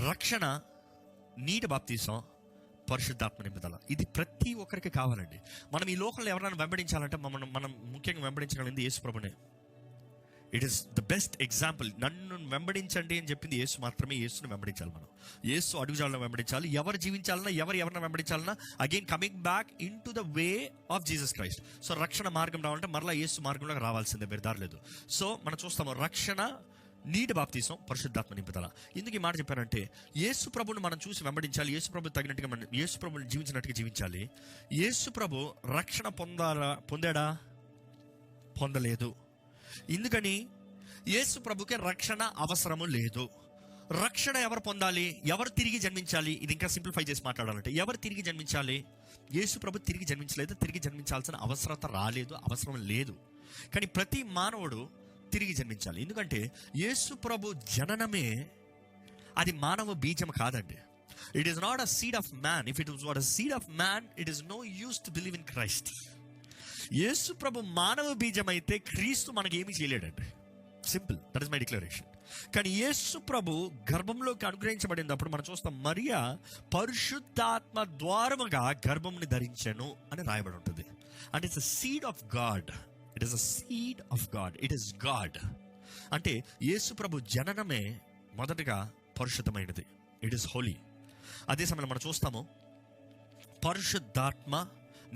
రక్షణ, నీటి బాప్తీసం, పరిశుద్ధాత్మ నింపుదల. ఇది ప్రతి ఒక్కరికి కావాలండి. మనం ఈ లోకంలో ఎవరైనా వెంబడించాలంటే మనం ముఖ్యంగా వెంబడించగలిగింది యేసు ప్రభునే. It is the best example. నన్ను వెంబడించండి అని చెప్పింది యేసు మాత్రమే. యేసును వెంబడించాలి మనం. యేసు అడుగుజాడలను వెంబడించాలి. ఎవరు జీవించాలన్నా, ఎవరిని వెంబడించాలన్నా, again coming back into the way of Jesus Christ. So రక్షణ మార్గం రావాలంటే మరలా యేసు మార్గంలోకి రావాల్సిందే, మీరు దారి లేదు. సో మనం చూస్తాము రక్షణ, నీటి బాప్తీసం, పరిశుద్ధాత్మ నింపుదల. ఎందుకు ఈ మాట చెప్పారంటే, యేసు ప్రభుని మనం చూసి వెంబడించాలి. యేసు ప్రభు తగినట్టుగా మనం యేసు ప్రభుని జీవించినట్టుగా జీవించాలి. యేసు ప్రభు రక్షణ పొందాడా? పొందలేదు. ఎందుకని? యేసు ప్రభుకి రక్షణ అవసరము లేదు. రక్షణ ఎవరు పొందాలి? ఎవరు తిరిగి జన్మించాలి? ఇది ఇంకా సింప్లిఫై చేసి మాట్లాడాలంటే, ఎవరు తిరిగి జన్మించాలి? యేసు ప్రభు తిరిగి జన్మించలేదు, తిరిగి జన్మించాల్సిన అవసరత రాలేదు, అవసరం లేదు. కానీ ప్రతి మానవుడు తిరిగి జన్మించాలి. ఎందుకంటే యేసు ప్రభు జననమే అది మానవ బీజం కాదండి. It is not a seed of man. If it was a seed of man, it is no use to believe in Christ. Yesu ప్రభు మానవ బీజం అయితే క్రీస్తు మనకి ఏమీ చేయలేడండి. Simple, that is my declaration. కానీ యేసు ప్రభు గర్భంలోకి అనుగ్రహించబడినప్పుడు మనం చూస్తాం, మరియా పరిశుద్ధాత్మ ద్వారముగా గర్భంని ధరించెను అని రాయబడి ఉంటుంది. And it's a seed of God. It is a seed of God. It is God. అంటే యేసు ప్రభు జననమే మొదటగా పరిశుద్ధమైనది. It is Holi. అదే సమయంలో మనం చూస్తాము పరిశుద్ధాత్మ.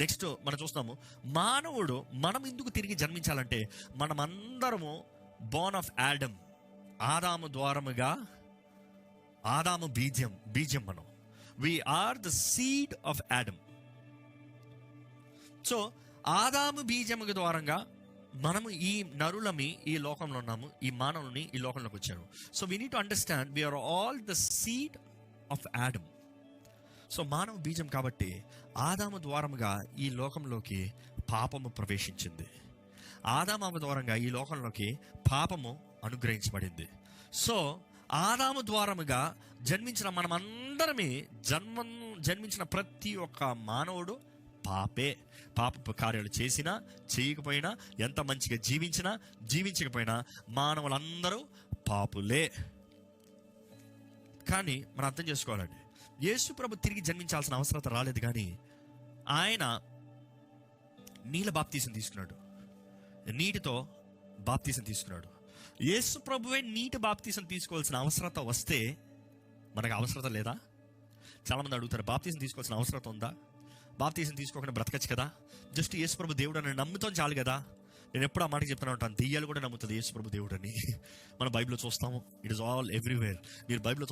నెక్స్ట్ మనం చూస్తాము మానవుడు మనం ఎందుకు తిరిగి జన్మించాలంటే, మనమందరము బోర్న్ ఆఫ్ యాడమ్, ఆదాము ద్వారముగా, ఆదాము బీజం మనం. We are the seed of Adam. So ఆదాము బీజము ద్వారంగా మనము ఈ నరులమి ఈ లోకంలో ఉన్నాము, ఈ మానవుని ఈ లోకంలోకి వచ్చాము. So we need to understand we are all the seed of Adam. So మానవ బీజం కాబట్టి ఆదాము ద్వారముగా ఈ లోకంలోకి పాపము ప్రవేశించింది. ఆదాము ద్వారంగా ఈ లోకంలోకి పాపము అనుగ్రహించబడింది. సో ఆదాము ద్వారముగా జన్మించిన మనమందరమే జన్మించిన ప్రతి ఒక్క మానవుడు పాపే. పాపపు కార్యాలు చేసినా చేయకపోయినా, ఎంత మంచిగా జీవించకపోయినా మానవులందరూ పాపులే. కానీ మనం అర్థం చేసుకోవాలండి, యేసు ప్రభు తిరిగి జన్మించాల్సిన అవసరత రాలేదు. కానీ ఆయన నీళ్ళ బాప్తీసం తీసుకున్నాడు, నీటితో బాప్తీసం తీసుకున్నాడు. యేసు ప్రభువే నీటి బాప్తీసం తీసుకోవాల్సిన అవసరత వస్తే మనకు అవసరత లేదా? చాలామంది అడుగుతారు, బాప్తీసం తీసుకోవాల్సిన అవసరత ఉందా? బాప్తీసం తీసుకోకుండా బ్రతకచ్చు కదా, జస్ట్ యేసు ప్రభు దేవుడు అని నమ్ముతాం చాలు కదా. నేను ఎప్పుడు ఆ మాటకి చెప్తూనే ఉంటాను, దెయ్యాలు కూడా నమ్ముతుంది యేసు ప్రభు దేవుడు అని. మనం బైబిల్లో చూస్తాము. It is all everywhere. మీరు బైబిల్లో